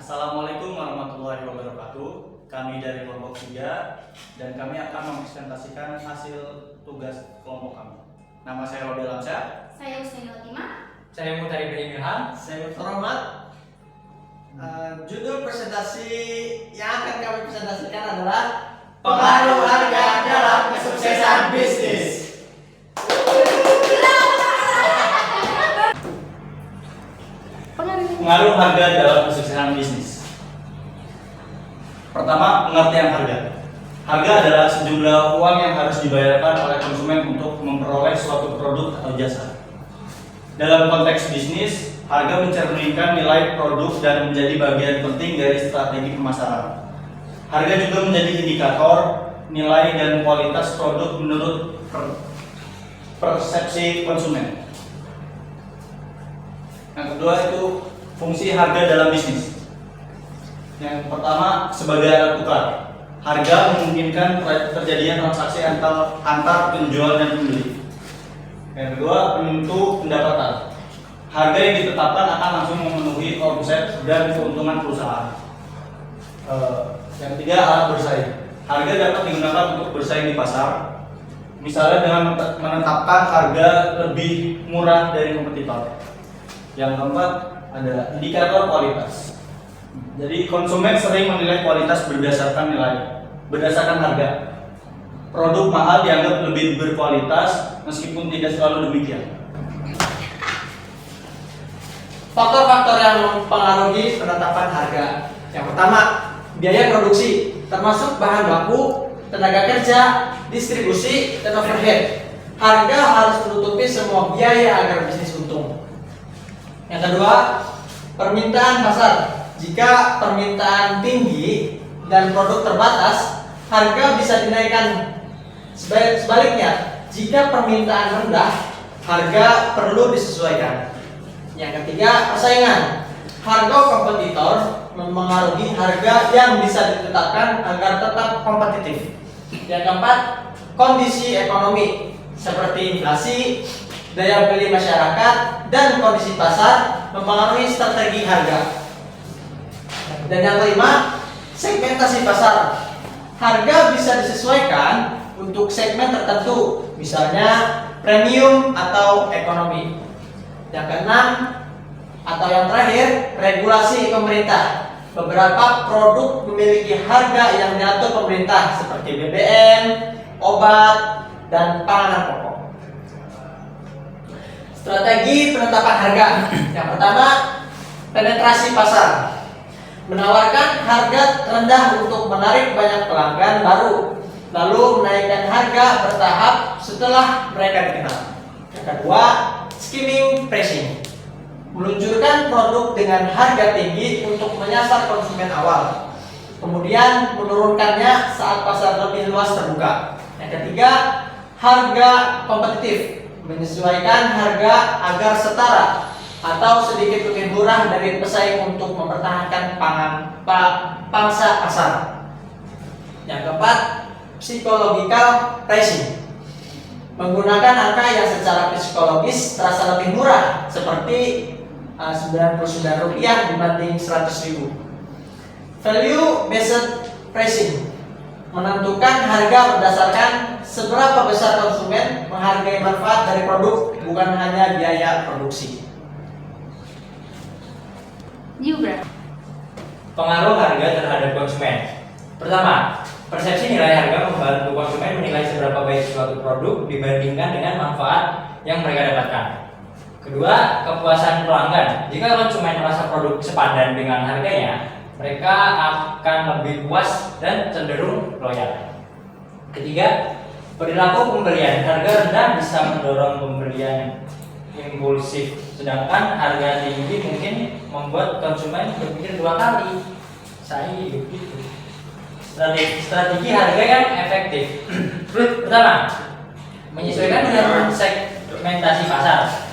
Assalamualaikum warahmatullahi wabarakatuh. Kami dari kelompok 3 dan kami akan mempresentasikan hasil tugas kelompok kami. Nama saya Robi Alamsyah. Saya Usain Latima. Saya Mutari bin Ilham. Saya Rahmat. Judul presentasi yang akan kami presentasikan adalah pengaruh harga dalam kesuksesan bisnis. Pengaruh harga dalam kesuksesan bisnis. Pertama, pengertian harga. Harga adalah sejumlah uang yang harus dibayarkan oleh konsumen untuk memperoleh suatu produk atau jasa. Dalam konteks bisnis, harga mencerminkan nilai produk dan menjadi bagian penting dari strategi pemasaran. Harga juga menjadi indikator nilai dan kualitas produk menurut persepsi konsumen. Yang kedua itu fungsi harga dalam bisnis. Yang pertama, sebagai alat tukar. Harga memungkinkan terjadinya transaksi antar penjual dan pembeli. Yang kedua, penentu pendapatan. Harga yang ditetapkan akan langsung memenuhi omset dan keuntungan perusahaan. Yang ketiga, alat bersaing. Harga dapat digunakan untuk bersaing di pasar. Misalnya dengan menetapkan harga lebih murah dari kompetitor. Yang keempat, ada indikator kualitas. Jadi konsumen sering menilai kualitas berdasarkan harga. Produk mahal dianggap lebih berkualitas meskipun tidak selalu demikian. Faktor-faktor yang mempengaruhi penetapan harga. Yang pertama, biaya produksi, termasuk bahan baku, tenaga kerja, distribusi, dan overhead. Harga harus menutupi semua biaya agar bisnis untung. Yang kedua, permintaan pasar. Jika permintaan tinggi dan produk terbatas, harga bisa dinaikkan. Sebaliknya, jika permintaan rendah, harga perlu disesuaikan. Yang ketiga, persaingan. Harga kompetitor mempengaruhi harga yang bisa ditetapkan agar tetap kompetitif. Yang keempat, kondisi ekonomi seperti inflasi, daya beli masyarakat, dan kondisi pasar mempengaruhi strategi harga. Dan yang kelima, segmentasi pasar. Harga bisa disesuaikan untuk segmen tertentu, misalnya premium atau ekonomi. Yang keenam, atau yang terakhir, regulasi pemerintah. Beberapa produk memiliki harga yang diatur pemerintah seperti BBM, obat, dan panganan pokok. Strategi penetapan harga. Yang pertama, penetrasi pasar. Menawarkan harga rendah untuk menarik banyak pelanggan baru, lalu menaikkan harga bertahap setelah mereka dikenal. Yang kedua, skimming pricing. Meluncurkan produk dengan harga tinggi untuk menyasar konsumen awal, kemudian menurunkannya saat pasar lebih luas terbuka. Yang ketiga, harga kompetitif. Menyesuaikan harga agar setara atau sedikit lebih murah dari pesaing untuk mempertahankan pangsa pasar. Yang keempat, psychological pricing. Menggunakan angka yang secara psikologis terasa lebih murah, seperti Rp99 dibanding Rp100.000. Value based pricing. Menentukan harga berdasarkan seberapa besar konsumen menghargai manfaat dari produk, bukan hanya biaya produksi. Pengaruh harga terhadap konsumen. Pertama, persepsi nilai harga membantu konsumen menilai seberapa baik suatu produk dibandingkan dengan manfaat yang mereka dapatkan. Kedua, kepuasan pelanggan. Jika konsumen merasa produk sepadan dengan harganya, mereka akan lebih puas dan cenderung loyal. Ketiga, perilaku pembelian. Harga rendah bisa mendorong pembelian impulsif, sedangkan harga tinggi mungkin membuat konsumen berpikir dua kali. Saya hidup gitu. Strategi harga yang efektif. Pertama, menyesuaikan dengan segmentasi pasar.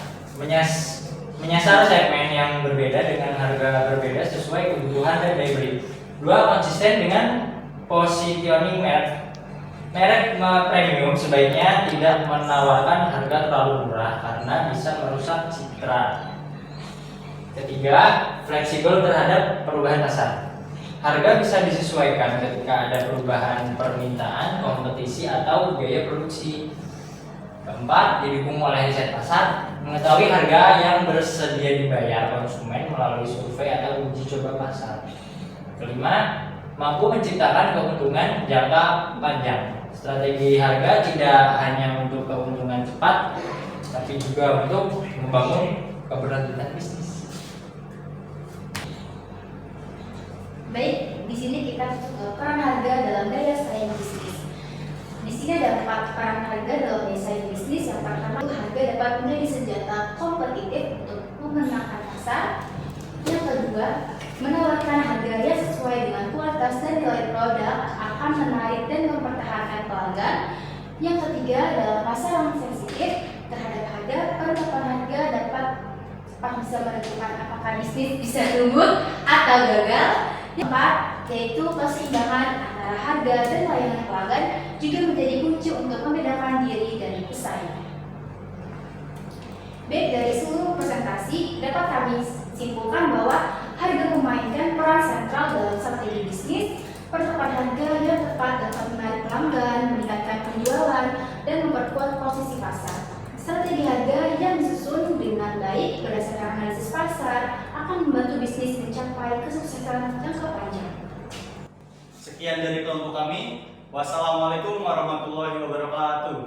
Menyasar segmen yang berbeda dengan harga berbeda sesuai kebutuhan dan daya beli. Dua, konsisten dengan positioning merek. Merek premium sebaiknya tidak menawarkan harga terlalu murah karena bisa merusak citra. Ketiga, fleksibel terhadap perubahan pasar. Harga bisa disesuaikan ketika ada perubahan permintaan, kompetisi, atau biaya produksi. Keempat, didukung oleh riset pasar, mengetahui harga yang bersedia dibayar konsumen melalui survei atau uji coba pasar. Kelima, mampu menciptakan keuntungan jangka panjang. Strategi harga tidak hanya untuk keuntungan cepat, tapi juga untuk membangun keberlanjutan bisnis. Baik, di sini kita peran harga dalam daya saing bisnis. Di sini ada 4 peran harga dalam daya saing bisnis. Yang pertama, harga dapat menjadi senjata kompetitif untuk memenangkan pasar. Yang kedua, menawarkan harga yang sesuai dengan kualitas dan nilai produk akan menarik dan mempertahankan pelanggan. Yang ketiga, dalam pasar yang sensitif terhadap harga, penetapan harga dapat bisa menentukan apakah bisnis bisa tumbuh atau gagal. Yang keempat, yaitu keseimbangan antara harga dan layanan pelanggan juga menjadi kunci untuk membedakan diri dari pesaing. Baik, dari seluruh presentasi dapat kami simpulkan bahwa harga memainkan peran sentral dalam strategi bisnis. Penetapan harga yang tepat dapat menarik pelanggan, meningkatkan penjualan, dan memperkuat posisi pasar. Strategi harga yang disusun dengan baik berdasarkan analisis pasar akan membantu bisnis mencapai kesuksesan jangka panjang. Sekian dari kelompok kami. Wassalamualaikum warahmatullahi wabarakatuh.